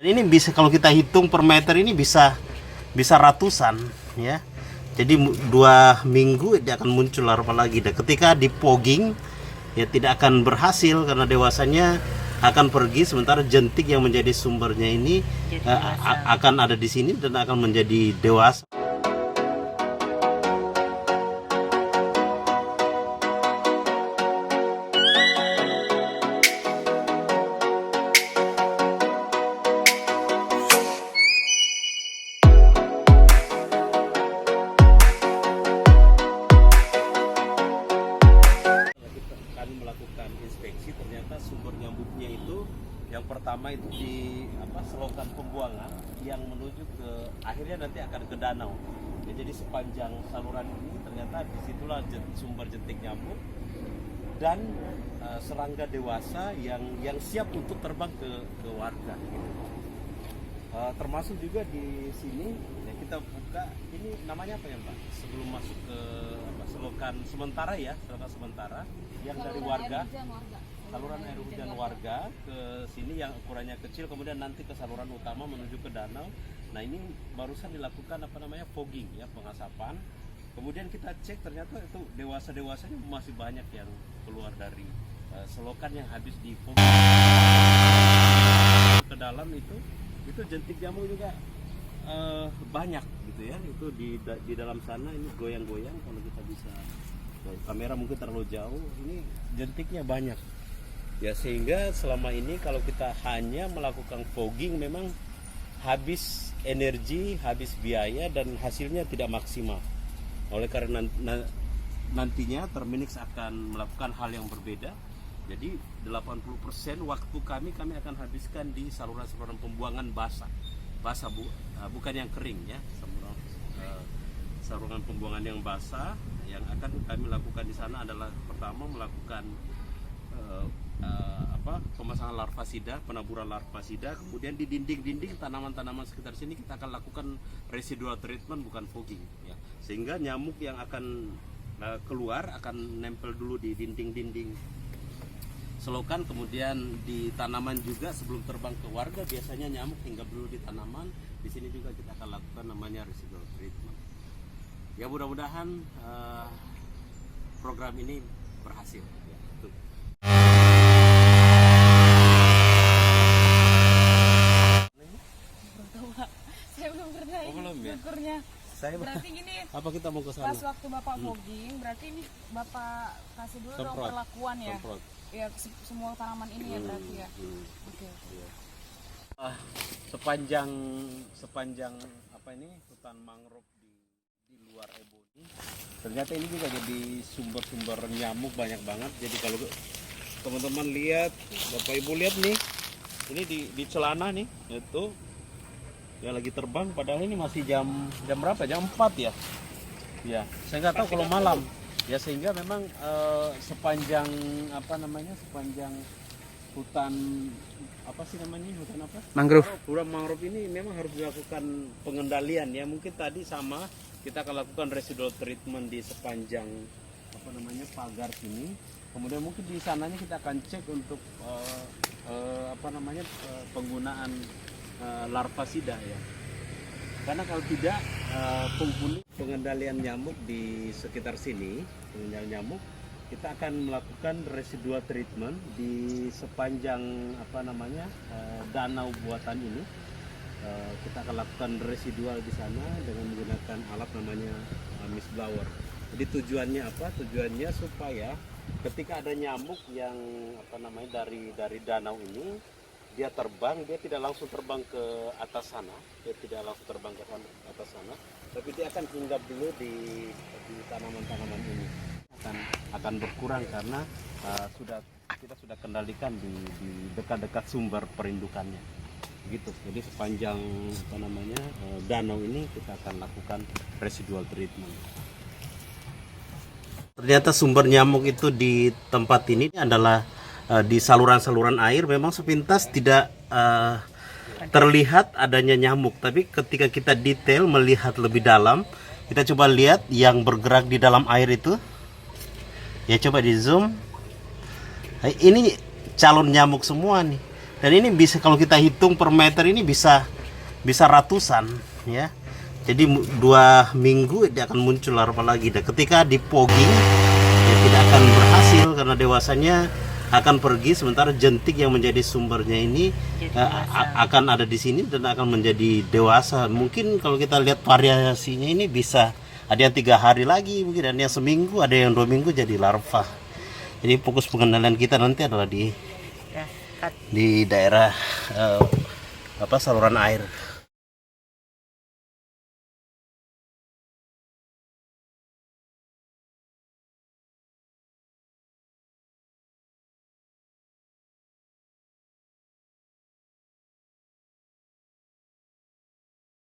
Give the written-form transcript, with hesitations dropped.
Ini bisa kalau kita hitung per meter ini bisa ratusan ya. Jadi 2 minggu dia akan muncul larva lagi. Dan ketika di fogging ya tidak akan berhasil karena dewasanya akan pergi, sementara jentik yang menjadi sumbernya ini akan ada di sini dan akan menjadi dewasa. Kami melakukan inspeksi, ternyata sumber nyamuknya itu yang pertama itu di selokan pembuangan yang menuju ke akhirnya nanti akan ke danau. Ya, jadi sepanjang saluran ini ternyata disitulah sumber jentik nyamuk dan serangga dewasa yang siap untuk terbang ke warga. Termasuk juga di sini ya, kita buka ini namanya apa ya Mbak? Sebelum masuk ke selokan sementara ya, selokan sementara yang dari warga, saluran air hujan warga ke sini yang ukurannya kecil, kemudian nanti ke saluran utama menuju ke danau. Nah ini barusan dilakukan fogging ya, pengasapan. Kemudian kita cek ternyata itu dewasanya masih banyak yang keluar dari selokan yang habis di fogging. Ke dalam itu jentik nyamuk juga banyak gitu ya. Itu di dalam sana ini goyang-goyang, kalau kita bisa kamera mungkin terlalu jauh, ini jentiknya banyak ya, sehingga selama ini kalau kita hanya melakukan fogging memang habis energi, habis biaya, dan hasilnya tidak maksimal. Oleh karena nantinya Terminix akan melakukan hal yang berbeda. Jadi 80% waktu kami akan habiskan di saluran-saluran pembuangan basah bukan yang kering ya, saluran pembuangan yang basah. Yang akan kami lakukan di sana adalah pertama melakukan pemasangan larvasida, penaburan larvasida, kemudian di dinding-dinding tanaman-tanaman sekitar sini kita akan lakukan residual treatment, bukan fogging ya, sehingga nyamuk yang akan keluar akan nempel dulu di dinding-dinding selokan, kemudian di tanaman juga sebelum terbang ke warga. Biasanya nyamuk hinggap dulu di tanaman. Di sini juga kita akan lakukan namanya residual treatment. Ya mudah-mudahan program ini berhasil. Ya, betul. Saya belum pernah syukurnya. Berarti gini, apa kita mau ke sana? Pas waktu Bapak fogging, berarti ini Bapak kasih dulu dong perlakuan ya. Ya semua tanaman ini ya berarti ya. Oke. Sepanjang hutan mangrove di luar Ebony, ternyata ini juga jadi sumber nyamuk banyak banget. Jadi kalau teman-teman lihat, Bapak Ibu lihat nih, ini di celana nih, itu ya lagi terbang, padahal ini masih jam berapa? Jam 4 ya. Ya, saya nggak tahu kalau malam. Ya sehingga memang sepanjang sepanjang hutan hutan apa? Mangrove. Hutan mangrove ini memang harus dilakukan pengendalian ya. Mungkin tadi sama kita akan lakukan residual treatment di sepanjang pagar sini. Kemudian mungkin di sananya kita akan cek untuk penggunaan larvasida ya. Karena kalau tidak pengendalian nyamuk di sekitar sini, pengendalian nyamuk, kita akan melakukan residual treatment di sepanjang danau buatan ini. Kita akan lakukan residual di sana dengan menggunakan alat namanya mist blower. Jadi tujuannya apa? Tujuannya supaya ketika ada nyamuk yang dari danau ini, dia terbang, dia tidak langsung terbang ke atas sana, tapi dia akan hinggap dulu di tanaman-tanaman ini. Akan berkurang karena kita sudah kendalikan di dekat-dekat sumber perindukannya. Gitu. Jadi sepanjang danau ini kita akan lakukan residual treatment. Ternyata sumber nyamuk itu di tempat ini adalah di saluran-saluran air. Memang sepintas tidak terlihat adanya nyamuk, tapi ketika kita detail melihat lebih dalam, kita coba lihat yang bergerak di dalam air itu ya, coba di zoom. Ini calon nyamuk semua nih. Dan ini bisa kalau kita hitung per meter ini bisa ratusan ya. Jadi 2 minggu dia akan muncul larva lagi. Dan ketika dipogging ya tidak akan berhasil karena dewasanya akan pergi, sementara jentik yang menjadi sumbernya ini akan ada di sini dan akan menjadi dewasa. Mungkin kalau kita lihat variasinya ini bisa ada yang 3 hari lagi mungkin, ada yang seminggu, ada yang 2 minggu jadi larva. Jadi fokus pengendalian kita nanti adalah di daerah saluran air.